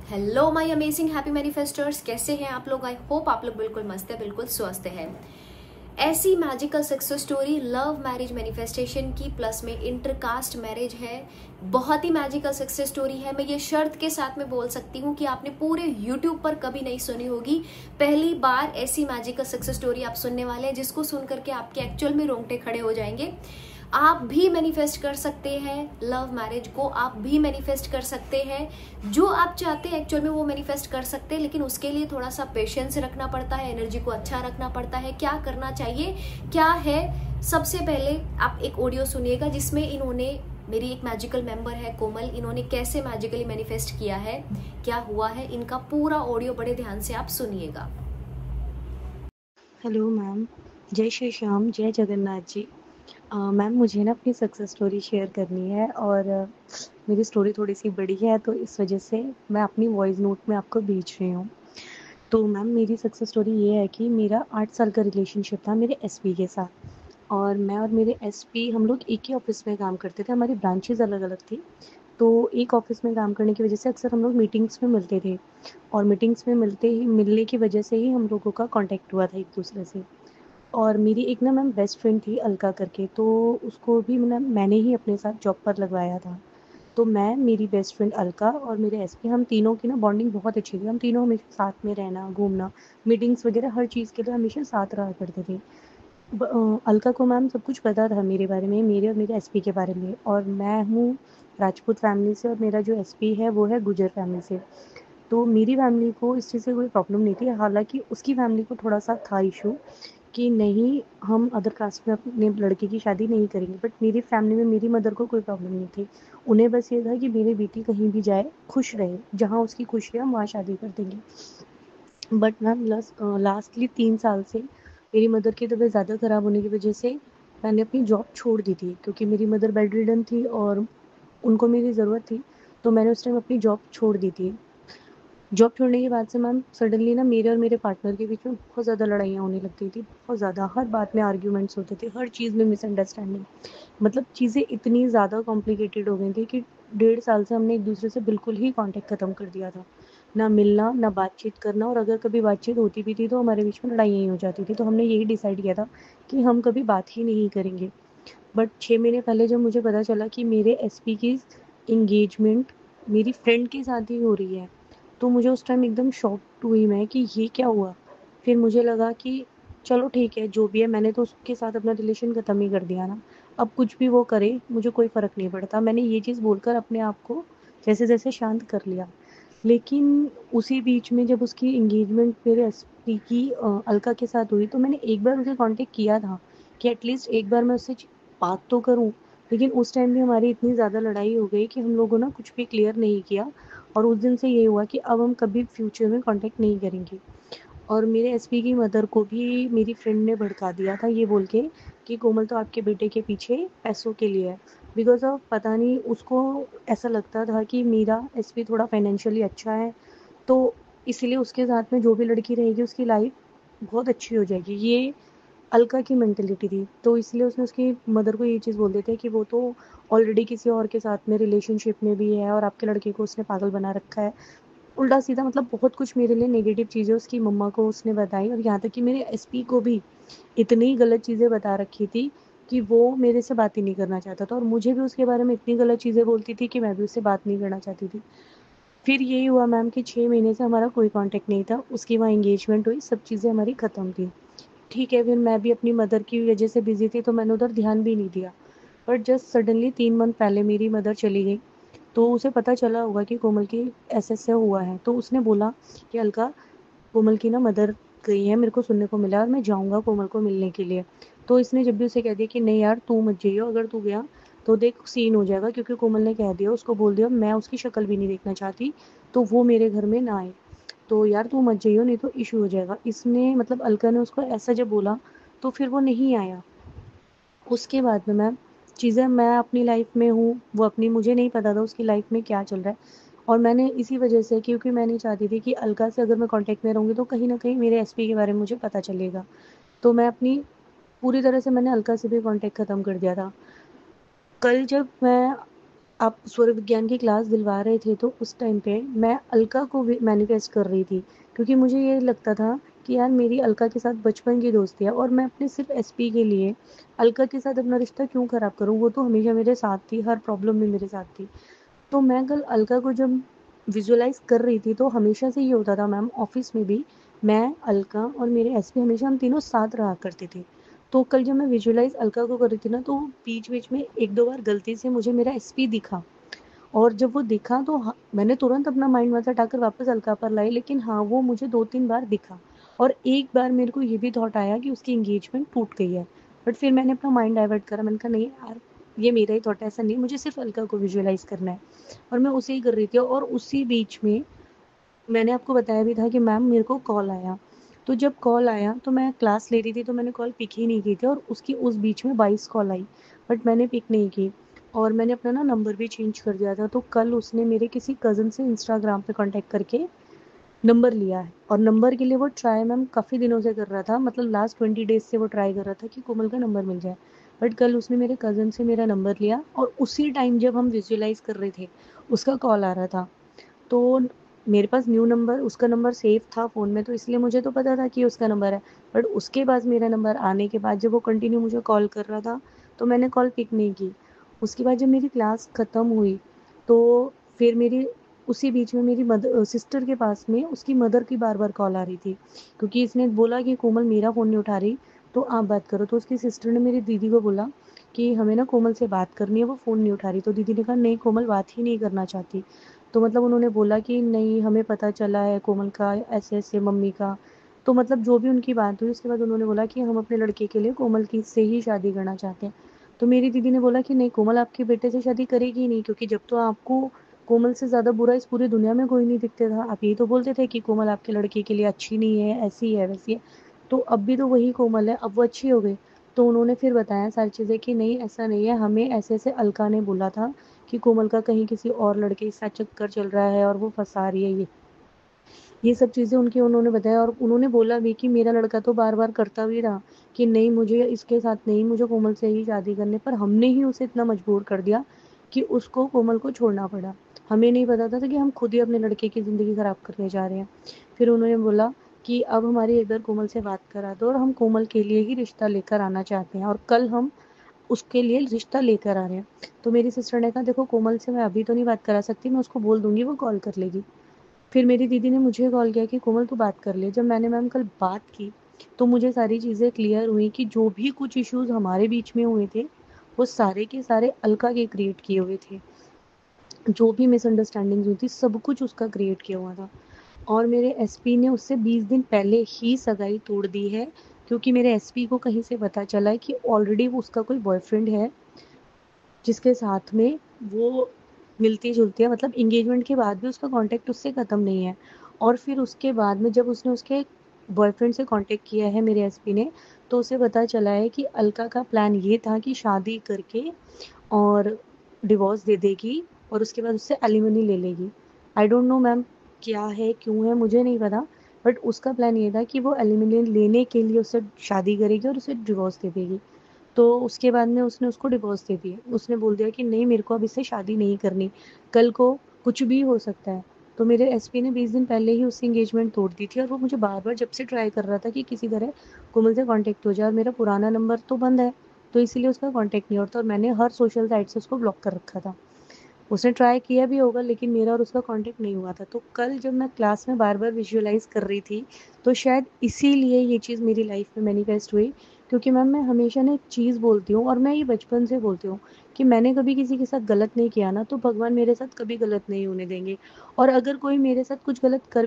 Hello my amazing happy मैनिफेस्टर्स, कैसे हैं आप लोग। आई होप आप लोग बिल्कुल मस्त है, बिल्कुल स्वस्थ है। ऐसी magical success story love marriage manifestation की, प्लस में इंटरकास्ट मैरिज है। बहुत ही मैजिकल सक्सेस स्टोरी है। मैं ये शर्त के साथ में बोल सकती हूँ कि आपने पूरे यूट्यूब पर कभी नहीं सुनी होगी। पहली बार ऐसी मैजिकल सक्सेस स्टोरी आप सुनने वाले हैं जिसको सुन करके आपके एक्चुअल में रोंगटे खड़े हो जाएंगे। आप भी मैनिफेस्ट कर सकते हैं लव मैरिज को, आप भी मैनिफेस्ट कर सकते हैं जो आप चाहते हैं एक्चुअल में वो मैनिफेस्ट कर सकते हैं, लेकिन उसके लिए थोड़ा सा पेशेंस रखना पड़ता है, एनर्जी को अच्छा रखना पड़ता है। क्या करना चाहिए, क्या है, सबसे पहले आप एक ऑडियो सुनिएगा जिसमें इन्होंने, मेरी एक मैजिकल मेंबर है कोमल, इन्होंने कैसे मैजिकली मैनिफेस्ट किया है, क्या हुआ है, इनका पूरा ऑडियो बड़े ध्यान से आप सुनिएगा। हेलो मैम, जय श्री श्याम, जय जगन्नाथ जी। मैम मुझे ना अपनी सक्सेस स्टोरी शेयर करनी है और मेरी स्टोरी थोड़ी-सी बड़ी है तो इस वजह से मैं अपनी वॉइस नोट में आपको भेज रही हूँ। तो मैम मेरी सक्सेस स्टोरी ये है कि मेरा 8 साल का रिलेशनशिप था मेरे एसपी के साथ और मैं और मेरे एसपी हम लोग एक ही ऑफ़िस में काम करते थे, हमारी ब्रांचेज़ अलग-अलग थी। तो एक ऑफ़िस में काम करने की वजह से अक्सर हम लोग मीटिंग्स में मिलते थे और मीटिंग्स में मिलने की वजह से ही हम लोगों का कॉन्टैक्ट हुआ था एक-दूसरे से। और मेरी एक ना मैम बेस्ट फ्रेंड थी अलका करके, तो उसको भी मैंने ही अपने साथ जॉब पर लगवाया था। तो मैं, मेरी बेस्ट फ्रेंड अलका और मेरे एसपी, हम तीनों की ना बॉन्डिंग बहुत अच्छी थी। हम तीनों हमेशा साथ में रहना, घूमना, मीटिंग्स वगैरह हर चीज़ के लिए हमेशा साथ रहा करते थे। अलका को मैम सब कुछ पता था मेरे बारे में, मेरे और मेरे एसपी के बारे में। और मैं हूँ राजपूत फैमिली से और मेरा जो एसपी है वो है गुर्जर फैमिली से। तो मेरी फैमिली को इस चीज़ से कोई प्रॉब्लम नहीं थी, हालाँकि उसकी फैमिली को थोड़ा-सा था इश्यू कि नहीं, हम अदर कास्ट में अपने लड़के की शादी नहीं करेंगे। बट मेरी फैमिली में मेरी मदर को कोई प्रॉब्लम नहीं थी। उन्हें बस ये था कि मेरी बेटी कहीं भी जाए, खुश रहे, जहाँ उसकी खुशी है हम वहाँ शादी कर देंगे। बट मैम लास्टली 3 साल से मेरी मदर की तबीयत ज़्यादा ख़राब होने की वजह से मैंने अपनी जॉब छोड़ दी थी, क्योंकि मेरी मदर बेड रिडन थी और उनको मेरी ज़रूरत थी। तो मैंने उस टाइम अपनी जॉब छोड़ दी थी। जॉब छोड़ने के बाद से मैम सडनली ना मेरे और मेरे पार्टनर के बीच में बहुत ज़्यादा लड़ाइयाँ होने लग गई थी, बहुत ज़्यादा। हर बात में आर्ग्यूमेंट्स होते थे, हर चीज़ में मिसअंडरस्टैंडिंग। मतलब चीज़ें इतनी ज़्यादा कॉम्प्लिकेटेड हो गई थी कि 1.5 साल से हमने एक-दूसरे से बिल्कुल ही कॉन्टैक्ट ख़त्म कर दिया था। ना मिलना, ना बातचीत करना, और अगर कभी बातचीत होती भी थी तो हमारे बीच में लड़ाइयाँ ही हो जाती थी। तो हमने यही डिसाइड किया था कि हम कभी बात ही नहीं करेंगे। बट 6 महीने पहले जब मुझे पता चला कि मेरे एसपी की एंगेजमेंट मेरी फ्रेंड के साथ ही हो रही है, तो मुझे उस टाइम एकदम शॉक्ड हुई मैं कि ये क्या हुआ? फिर मुझे लगा कि चलो ठीक है, जो भी है, मैंने तो उसके साथ अपना रिलेशन ख़त्म ही कर दिया ना। अब कुछ भी वो करे, मुझे कोई फ़र्क नहीं पड़ता। मैंने ये चीज़ बोलकर अपने आप को जैसे-जैसे शांत कर लिया। लेकिन उसी बीच में जब उसकी एंगेजमेंट मेरे एसपी की अलका के साथ हुई, तो मैंने एक बार उसे कॉन्टैक्ट किया था कि एटलीस्ट एक बार मैं उससे बात तो करूँ। लेकिन उस टाइम भी हमारी इतनी ज़्यादा लड़ाई हो गई कि हम लोगों ने कुछ भी क्लियर नहीं किया और उस दिन से ये हुआ कि अब हम कभी फ्यूचर में कॉन्टैक्ट नहीं करेंगे। और मेरे एसपी की मदर को भी मेरी फ्रेंड ने भड़का दिया था ये बोल के कि कोमल तो आपके बेटे के पीछे पैसों के लिए है। बिकॉज़ ऑफ पता नहीं, उसको ऐसा लगता था कि मेरा एसपी थोड़ा फाइनेंशियली अच्छा है, तो इसीलिए उसके साथ में जो भी लड़की रहेगी उसकी लाइफ़ बहुत अच्छी हो जाएगी। ये अलका की मेंटालिटी थी। तो इसलिए उसने उसकी मदर को ये चीज़ बोल दी थी कि वो तो ऑलरेडी किसी और के साथ में रिलेशनशिप में भी है और आपके लड़के को उसने पागल बना रखा है। उल्टा-सीधा, मतलब बहुत कुछ मेरे लिए नेगेटिव चीज़ें उसकी मम्मा को उसने बताई और यहाँ तक कि मेरे एसपी को भी इतनी गलत चीज़ें बता रखी थी कि वो मेरे से बात ही नहीं करना चाहता था और मुझे भी उसके बारे में इतनी गलत चीज़ें बोलती थी कि मैं भी उससे बात नहीं करना चाहती थी। फिर यही हुआ मैम कि 6 महीने से हमारा कोई कॉन्टैक्ट नहीं था। उसकी वहाँ एंगेजमेंट हुई, सब चीज़ें हमारी ख़त्म थी। ठीक है, फिर मैं भी अपनी मदर की वज़ह से बिज़ी थी तो मैंने उधर ध्यान भी नहीं दिया। बट जस्ट सडनली 3 मंथ पहले मेरी मदर चली गई, तो उसे पता चला होगा कि कोमल की ऐसे-ऐसे हुआ है। तो उसने बोला कि अलका, कोमल की ना मदर गई है, मेरे को सुनने को मिला है और मैं जाऊँगा कोमल को मिलने के लिए। तो इसने जब भी उसे कह दिया कि नहीं यार तू मत जाइयो, अगर तू गया तो देख सीन हो जाएगा, क्योंकि कोमल ने कह दिया, उसको बोल दिया मैं उसकी शक्ल भी नहीं देखना चाहती, तो वो मेरे घर में ना आए। तो यार तू मत जाइयो नहीं तो इश्यू हो जाएगा। इसने, मतलब अलका ने उसको ऐसा जब बोला तो फिर वो नहीं आया। उसके बाद में मैम चीज़ें, मैं अपनी लाइफ़ में हूँ, वो अपनी, मुझे नहीं पता था उसकी लाइफ़ में क्या चल रहा है। और मैंने इसी वजह से, क्योंकि मैं नहीं चाहती थी कि अलका से अगर मैं कॉन्टैक्ट में रहूँगी तो कहीं न कहीं मेरे एसपी के बारे में मुझे पता चलेगा। तो मैं अपनी पूरी तरह से मैंने अलका से भी कॉन्टैक्ट ख़त्म कर दिया था। कल जब मैं आप स्वर्ग विज्ञान की क्लास दिलवा रहे थे तो उस टाइम पे मैं अलका को मैनिफेस्ट कर रही थी, क्योंकि मुझे ये लगता था कि यार मेरी अलका के साथ बचपन की दोस्ती है और मैं अपने सिर्फ एसपी के लिए अलका के साथ अपना रिश्ता क्यों खराब करूं। वो तो हमेशा मेरे साथ थी, हर प्रॉब्लम में मेरे साथ थी। तो मैं कल अलका को जब विजुअलाइज कर रही थी तो हमेशा से ये होता था मैम, ऑफिस में भी मैं, अलका और मेरे एसपी हमेशा हम तीनों साथ रहा करते थे। तो कल जब मैं विजुअलाइज अलका को कर रही थी ना, तो बीच बीच में एक दो बार गलती से मुझे मेरा एसपी दिखा, और जब वो दिखा तो मैंने तुरंत अपना माइंड वहाँ से हटाकर वापस अलका पर लाई, लेकिन हाँ वो मुझे 2-3 बार दिखा। और एक बार मेरे को ये भी थॉट आया कि उसकी एंगेजमेंट टूट गई है। बट फिर मैंने अपना माइंड डाइवर्ट करा, मैंने कहा नहीं यार, ये मेरा ही थॉट है, ऐसा नहीं, मुझे सिर्फ अलका को विजुअलाइज करना है। और मैं उसे ही कर रही थी, और उसी बीच में मैंने आपको बताया भी था कि मैम मेरे को कॉल आया। तो जब कॉल आया तो मैं क्लास ले रही थी, तो मैंने कॉल पिक ही नहीं की थी, और उसकी उस बीच में 22 कॉल आई, बट मैंने पिक नहीं की। और मैंने अपना ना नंबर भी चेंज कर दिया था। तो कल उसने मेरे किसी कज़न से इंस्टाग्राम पे कांटेक्ट करके नंबर लिया है, और नंबर के लिए वो ट्राई मैम काफ़ी दिनों से कर रहा था, मतलब लास्ट 20 डेज से वो ट्राई कर रहा था कि कोमल का नंबर मिल जाए। बट कल उसने मेरे कज़न से मेरा नंबर लिया, और उसी टाइम जब हम विजुअलाइज कर रहे थे उसका कॉल आ रहा था। तो मेरे पास न्यू नंबर, उसका नंबर सेव था फ़ोन में, तो इसलिए मुझे तो पता था कि उसका नंबर है। बट उसके पास मेरा नंबर आने के बाद जब वो कंटिन्यू मुझे कॉल कर रहा था, तो मैंने कॉल पिक नहीं की। उसके बाद जब मेरी क्लास ख़त्म हुई, तो फिर मेरी उसी बीच में मेरी सिस्टर के पास में उसकी मदर की बार बार कॉल आ रही थी, क्योंकि इसने बोला कि कोमल मेरा फ़ोन नहीं उठा रही, तो आप बात करो। तो उसकी सिस्टर ने मेरी दीदी को बोला कि हमें ना कोमल से बात करनी है, वो फ़ोन नहीं उठा रही। तो दीदी ने कहा नहीं, कोमल बात ही नहीं करना चाहती। तो मतलब उन्होंने बोला कि नहीं, हमें पता चला है कोमल का ऐसे-ऐसे मम्मी का। तो मतलब जो भी उनकी बात हुई, उसके बाद उन्होंने बोला कि हम अपने लड़के के लिए कोमल की से ही शादी करना चाहते हैं। तो मेरी दीदी ने बोला कि नहीं, कोमल आपके बेटे से शादी करेगी ही नहीं, क्योंकि जब तो आपको कोमल से ज़्यादा बुरा इस पूरी दुनिया में कोई नहीं दिखता था। आप यही तो बोलते थे कि कोमल आपके लड़के के लिए अच्छी नहीं है, ऐसी है, वैसी है। तो अब भी तो वही कोमल है, अब वो अच्छी हो गई। तो उन्होंने फिर बताया सारी चीज़ें कि नहीं ऐसा नहीं है, हमें ऐसे-ऐसे अलका ने बोला था कि कोमल का कहीं किसी और लड़के के साथ चक्कर चल रहा है और वो फँसा रही है ये सब चीज़ें उनकी उन्होंने बताया। और उन्होंने बोला भी कि मेरा लड़का तो बार-बार करता भी रहा कि नहीं, मुझे इसके साथ नहीं, मुझे कोमल से ही शादी करनी है, पर हमने ही उसे इतना मजबूर कर दिया कि उसको कोमल को छोड़ना पड़ा। हमें नहीं पता था कि हम खुद ही अपने लड़के की ज़िंदगी ख़राब करने जा रहे हैं। फिर उन्होंने बोला कि अब हमारी एक बार कोमल से बात करा दो, और हम कोमल के लिए ही रिश्ता लेकर आना चाहते हैं, और कल हम उसके लिए रिश्ता लेकर आ रहे हैं। तो मेरी सिस्टर ने कहा देखो, कोमल से मैं अभी तो नहीं बात करा सकती, मैं उसको बोल दूँगी, वो कॉल कर लेगी। फिर मेरी दीदी ने मुझे कॉल किया कि कोमल तू बात कर ले। जब मैंने मैम कल बात की, तो मुझे सारी चीज़ें क्लियर हुई कि जो भी कुछ इश्यूज़ हमारे बीच में हुए थे, वो सारे के सारे अलका के क्रिएट किए हुए थे। जो भी मिसअंडरस्टैंडिंग्स हुई थी, सब कुछ उसका क्रिएट किया हुआ था। और मेरे एसपी ने उससे 20 दिन पहले ही सगाई तोड़ दी है, क्योंकि मेरे एसपी को कहीं से पता चला है कि ऑलरेडी वो उसका कोई बॉयफ्रेंड है, जिसके साथ में वो मिलती-जुलती है, मतलब एंगेजमेंट के बाद भी उसका कॉन्टैक्ट उससे ख़त्म नहीं है। और फिर उसके बाद में जब उसने उसके बॉयफ्रेंड से कॉन्टैक्ट किया है मेरे एसपी ने, तो उसे पता चला है कि अलका का प्लान ये था कि शादी करके और डिवोर्स दे देगी, और उसके बाद उससे एलिमनी ले लेगी। आई डोंट नो मैम, क्या है, क्यों है, मुझे नहीं पता। बट उसका प्लान ये था कि वो एलिमनी लेने के लिए उससे शादी करेगी और उसे डिवोर्स दे देगी। तो उसके बाद में उसने उसको डिवोर्स दे दिया। उसने बोल दिया कि नहीं, मेरे को अब इससे शादी नहीं करनी, कल को कुछ भी हो सकता है। तो मेरे एसपी ने 20 दिन पहले ही उसकी एंगेजमेंट तोड़ दी थी, और वो मुझे बार-बार जब से ट्राई कर रहा था कि किसी तरह कोमल से कॉन्टैक्ट हो जाए, और मेरा पुराना नंबर तो बंद है, तो इसीलिए उसका कॉन्टैक्ट नहीं होता, और मैंने हर सोशल साइट से उसको ब्लॉक कर रखा था। उसने ट्राई किया भी होगा, लेकिन मेरा और उसका कॉन्टैक्ट नहीं हुआ था। तो कल जब मैं क्लास में बार-बार विजुअलाइज़ कर रही थी, तो शायद इसीलिए ये चीज़ मेरी लाइफ़ में मैनिफेस्ट हुई, क्योंकि मैम मैं हमेशा ना एक चीज़ बोलती हूँ, और मैं ये बचपन से बोलती हूँ कि मैंने कभी किसी के साथ गलत नहीं किया ना, तो भगवान मेरे साथ कभी गलत नहीं होने देंगे। और अगर कोई मेरे साथ कुछ गलत कर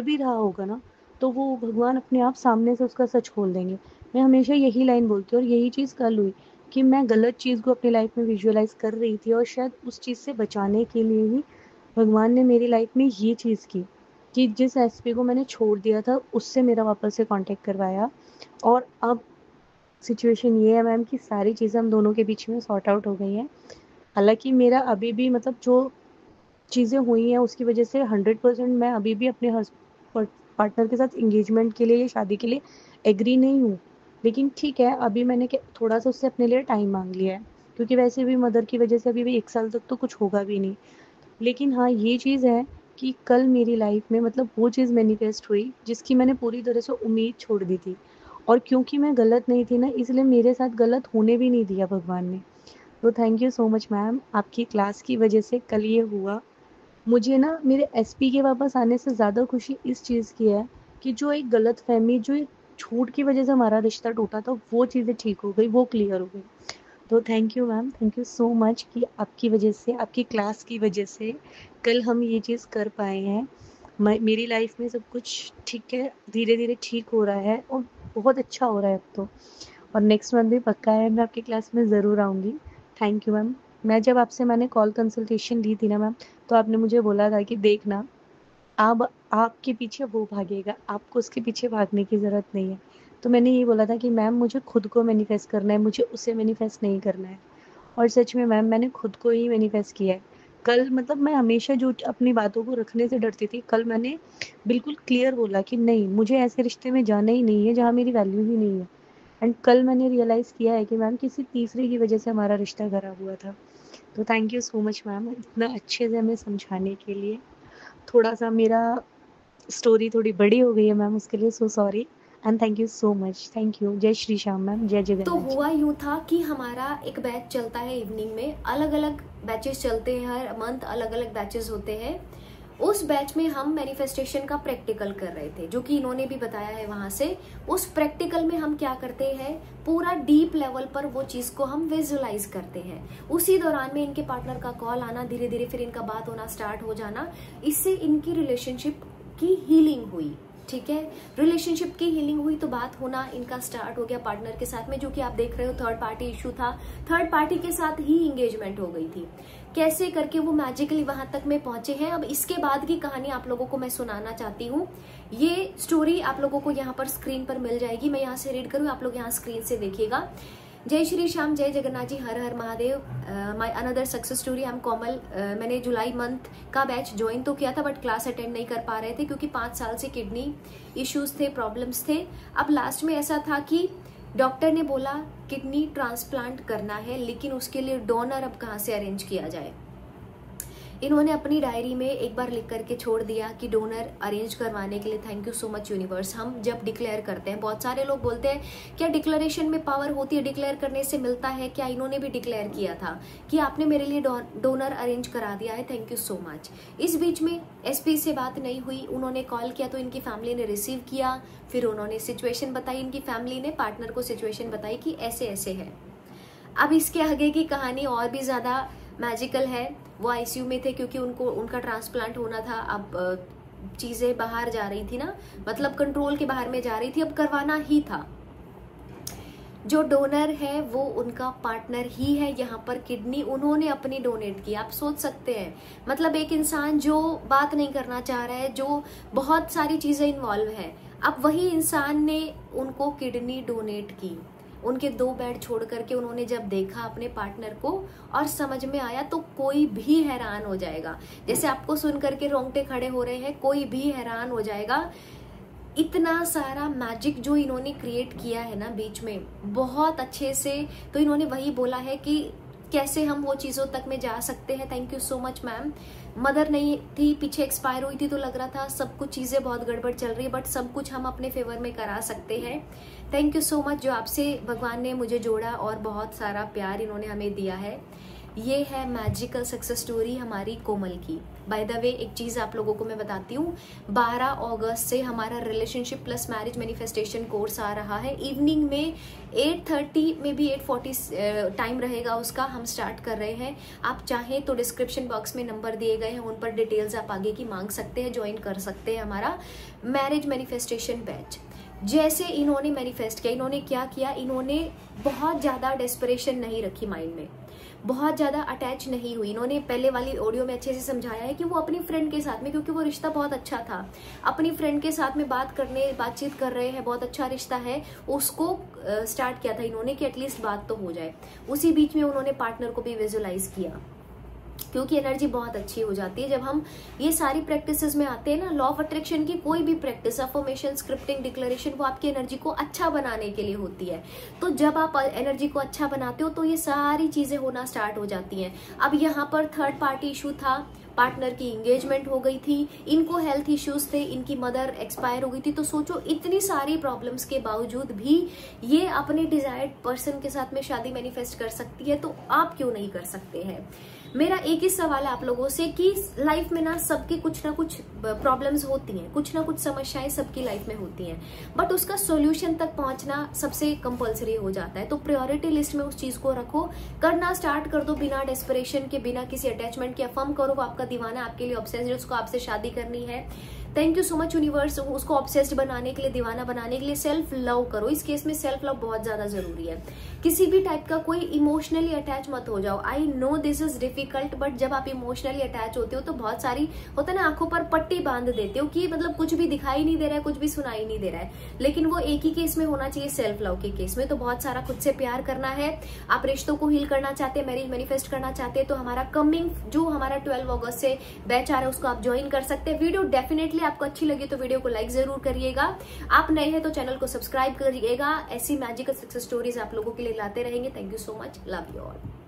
भी रहा होगा ना, तो वो भगवान अपने आप सामने से उसका सच खोल देंगे। मैं हमेशा यही लाइन बोलती हूँ, और यही चीज़ कल हुई कि मैं गलत चीज़ को अपनी लाइफ में विजुअलाइज़ कर रही थी, और शायद उस चीज़ से बचाने के लिए ही भगवान ने मेरी लाइफ में ये चीज़ की कि जिस एसपी को मैंने छोड़ दिया था, उससे मेरा वापस से कॉन्टैक्ट करवाया। और अब सिचुएशन ये है मैम कि सारी चीज़ें हम दोनों के बीच में सॉर्ट आउट हो गई हैं। हालाँकि मेरा अभी भी, मतलब जो चीज़ें हुई हैं उसकी वज़ह से 100% मैं अभी भी अपने पार्टनर के साथ एंगेजमेंट के लिए या शादी के लिए एग्री नहीं हूँ। लेकिन ठीक है, अभी मैंने थोड़ा-सा उससे अपने लिए टाइम माँग लिया है, क्योंकि वैसे भी मदर की वजह से अभी भी 1 साल तक तो कुछ होगा भी नहीं। लेकिन हाँ, ये चीज़ है कि कल मेरी लाइफ में मतलब वो चीज़ मैनिफेस्ट हुई जिसकी मैंने पूरी तरह से उम्मीद छोड़ दी थी, और क्योंकि मैं गलत नहीं थी ना, इसलिए मेरे साथ गलत होने भी नहीं दिया भगवान ने। तो thank you so much ma'am, आपकी क्लास की वजह से कल ये हुआ। मुझे ना मेरे एसपी के वापस आने से ज़्यादा खुशी इस चीज़ की है कि जो एक गलतफ़हमी, जो एक झूठ की वजह से हमारा रिश्ता टूटा था, वो चीज़ें ठीक हो गई, वो क्लियर हो गई। तो thank you ma'am, thank you so much कि आपकी वजह से, आपकी क्लास की वजह से कल हम ये चीज़ कर पाए हैं। मेरी लाइफ में सब कुछ ठीक है, धीरे धीरे ठीक हो रहा है और बहुत अच्छा हो रहा है अब तो। और नेक्स्ट मंथ भी पक्का है, मैं आपकी क्लास में ज़रूर आऊँगी। Thank you ma'am. जब आपसे मैंने कॉल कंसल्टेशन ली थी ना मैम, तो आपने मुझे बोला था कि देखना, अब आपके पीछे वो भागेगा, आपको उसके पीछे भागने की ज़रूरत नहीं है। तो मैंने ये बोला था कि मैम मुझे खुद को मैनिफेस्ट करना है, मुझे उसे मैनिफेस्ट नहीं करना है। और सच में मैम मैंने खुद को ही मैनिफेस्ट किया है। कल मतलब मैं हमेशा जो अपनी बातों को रखने से डरती थी, कल मैंने बिल्कुल क्लियर बोला कि नहीं, मुझे ऐसे रिश्ते में जाना ही नहीं है जहाँ मेरी वैल्यू ही नहीं है। एंड कल मैंने रियलाइज़ किया है कि मैम किसी तीसरे की वजह से हमारा रिश्ता खराब हुआ था। तो thank you so much ma'am, इतना अच्छे से हमें समझाने के लिए। थोड़ा-सा मेरा स्टोरी थोड़ी बड़ी हो गई है मैम, उसके लिए so sorry and thank you so much. Thank you. जय श्री श्याम मैम, जय तो जगन्नाथ जी। हुआ यूं था कि हमारा एक बैच चलता है इवनिंग में, अलग अलग बैचेस चलते हैं, हर मंथ अलग अलग बैचेस होते हैं। उस बैच में हम मैनिफेस्टेशन का प्रैक्टिकल कर रहे थे, जो कि इन्होंने भी बताया है वहां से। उस प्रैक्टिकल में हम क्या करते हैं, पूरा डीप लेवल पर वो चीज को हम विजुअलाइज करते हैं। उसी दौरान में इनके पार्टनर का कॉल आना, धीरे धीरे फिर इनका बात होना स्टार्ट हो जाना, इससे इनकी रिलेशनशिप की हीलिंग हुई। ठीक है, रिलेशनशिप की हीलिंग हुई तो बात होना इनका स्टार्ट हो गया पार्टनर के साथ में, जो कि आप देख रहे हो थर्ड पार्टी इशू था, थर्ड पार्टी के साथ ही इंगेजमेंट हो गई थी। कैसे करके वो मैजिकली वहां तक में पहुंचे हैं, अब इसके बाद की कहानी आप लोगों को मैं सुनाना चाहती हूँ। ये स्टोरी आप लोगों को यहाँ पर स्क्रीन पर मिल जाएगी, मैं यहाँ से रीड करूँ, आप लोग यहाँ स्क्रीन से देखिएगा। जय श्री श्याम, जय जगन्नाथ जी, हर हर Mahadev. My another success story, I am Komal. मैंने जुलाई मंथ का बैच ज्वाइन तो किया था, बट क्लास अटेंड नहीं कर पा रहे थे क्योंकि 5 साल से किडनी इश्यूज थे, प्रॉब्लम्स थे। अब लास्ट में ऐसा था कि डॉक्टर ने बोला किडनी ट्रांसप्लांट करना है, लेकिन उसके लिए डोनर अब कहाँ से अरेंज किया जाए। इन्होंने अपनी डायरी में एक बार लिख करके छोड़ दिया कि डोनर अरेंज करवाने के लिए thank you so much universe. हम जब डिक्लेयर करते हैं, बहुत सारे लोग बोलते हैं क्या डिक्लेरेशन में पावर होती है, डिक्लेयर करने से मिलता है क्या? इन्होंने भी डिक्लेयर किया था कि आपने मेरे लिए डोनर अरेंज करा दिया है, थैंक यू सो मच। इस बीच में एसपी से बात नहीं हुई, उन्होंने कॉल किया तो इनकी फैमिली ने रिसीव किया, फिर उन्होंने सिचुएशन बताई, इनकी फैमिली ने पार्टनर को सिचुएशन बताई कि ऐसे ऐसे है। अब इसके आगे की कहानी और भी ज्यादा मैजिकल है। वो आईसीयू में थे क्योंकि उनका ट्रांसप्लांट होना था। अब चीजें बाहर जा रही थी ना, मतलब कंट्रोल के बाहर में जा रही थी, अब करवाना ही था। जो डोनर है वो उनका पार्टनर ही है। यहाँ पर किडनी उन्होंने अपनी डोनेट की। आप सोच सकते हैं, मतलब एक इंसान जो बात नहीं करना चाह रहा है, जो बहुत सारी चीजें इन्वॉल्व है, अब वही इंसान ने उनको किडनी डोनेट की। उनके 2 बेड छोड़ करके उन्होंने जब देखा अपने पार्टनर को और समझ में आया, तो कोई भी हैरान हो जाएगा। जैसे आपको सुन करके रोंगटे खड़े हो रहे हैं, कोई भी हैरान हो जाएगा। इतना सारा मैजिक जो इन्होंने क्रिएट किया है ना बीच में, बहुत अच्छे से। तो इन्होंने वही बोला है कि कैसे हम वो चीजों तक में जा सकते हैं। Thank you so much ma'am. Mother नहीं थी, पीछे एक्सपायर हुई थी, तो लग रहा था सब कुछ चीजें बहुत गड़बड़ चल रही है, बट सब कुछ हम अपने फेवर में करा सकते हैं। थैंक यू सो मच, जो आपसे भगवान ने मुझे जोड़ा और बहुत सारा प्यार इन्होंने हमें दिया है। ये है मैजिकल सक्सेस स्टोरी हमारी कोमल की। बाय द वे एक चीज आप लोगों को मैं बताती हूँ, 12 अगस्त से हमारा relationship plus marriage manifestation course आ रहा है। इवनिंग में 8:30 में भी 8:40 टाइम रहेगा उसका, हम स्टार्ट कर रहे हैं। आप चाहें तो डिस्क्रिप्शन बॉक्स में नंबर दिए गए हैं, उन पर डिटेल्स आप आगे की मांग सकते हैं, ज्वाइन कर सकते हैं हमारा मैरिज मैनिफेस्टेशन बैच। जैसे इन्होंने मैनिफेस्ट किया, इन्होंने क्या किया, इन्होंने बहुत ज्यादा डेस्परेशन नहीं रखी माइंड में, बहुत ज्यादा अटैच नहीं हुई। इन्होंने पहले वाली ऑडियो में अच्छे से समझाया है कि वो अपनी फ्रेंड के साथ में, क्योंकि वो रिश्ता बहुत अच्छा था, अपनी फ्रेंड के साथ में बातचीत कर रहे हैं, बहुत अच्छा रिश्ता है, उसको स्टार्ट किया था इन्होंने कि एटलीस्ट बात तो हो जाए। उसी बीच में उन्होंने पार्टनर को भी विजुअलाइज किया। क्योंकि एनर्जी बहुत अच्छी हो जाती है जब हम ये सारी प्रैक्टिसेस में आते हैं ना। लॉ ऑफ अट्रैक्शन की कोई भी प्रैक्टिस, अफर्मेशन, स्क्रिप्टिंग, डिक्लेरेशन, वो आपकी एनर्जी को अच्छा बनाने के लिए होती है। तो जब आप एनर्जी को अच्छा बनाते हो तो ये सारी चीजें होना स्टार्ट हो जाती हैं। अब यहाँ पर थर्ड पार्टी इशू था, पार्टनर की एंगेजमेंट हो गई थी, इनको हेल्थ इश्यूज थे, इनकी मदर एक्सपायर हो गई थी। तो सोचो इतनी सारी प्रॉब्लम्स के बावजूद भी ये अपने डिजायर्ड पर्सन के साथ में शादी मैनिफेस्ट कर सकती है, तो आप क्यों नहीं कर सकते हैं। मेरा एक ही सवाल है आप लोगों से कि लाइफ में ना सबकी कुछ ना कुछ प्रॉब्लम्स होती हैं, कुछ ना कुछ समस्याएं सबकी लाइफ में होती हैं, बट उसका सॉल्यूशन तक पहुंचना सबसे कंपलसरी हो जाता है। तो प्रायोरिटी लिस्ट में उस चीज को रखो, करना स्टार्ट कर दो बिना डेस्परेशन के, बिना किसी अटैचमेंट के। अफर्म करो वो आपका दीवाना, आपके लिए ऑब्सेस्ड, उसको आपसे शादी करनी है। Thank you so much universe, उसको ऑब्सेस्ड बनाने के लिए, दीवाना बनाने के लिए। सेल्फ लव करो, इस केस में सेल्फ लव बहुत ज्यादा जरूरी है। किसी भी टाइप का कोई इमोशनली अटैच मत हो जाओ। I know this is difficult, but जब आप इमोशनली अटैच होते हो तो बहुत सारी होता है ना, आंखों पर पट्टी बांध देते हो कि मतलब कुछ भी दिखाई नहीं दे रहा है, कुछ भी सुनाई नहीं दे रहा है। लेकिन वो एक ही केस में होना चाहिए, सेल्फ लव के केस में। तो बहुत सारा खुद से प्यार करना है। आप रिश्तों को हील करना चाहते हैं, मैरिज मैनिफेस्ट करना चाहते हैं, तो हमारा कमिंग जो हमारा 12 अगस्त से बैच आ रहा है उसको आप ज्वाइन कर सकते हैं। वीडियो डेफिनेटली आपको अच्छी लगी तो वीडियो को लाइक जरूर करिएगा। आप नए हैं तो चैनल को सब्सक्राइब करिएगा। ऐसी मैजिकल सक्सेस स्टोरीज आप लोगों के लिए लाते रहेंगे। Thank you so much, love you all.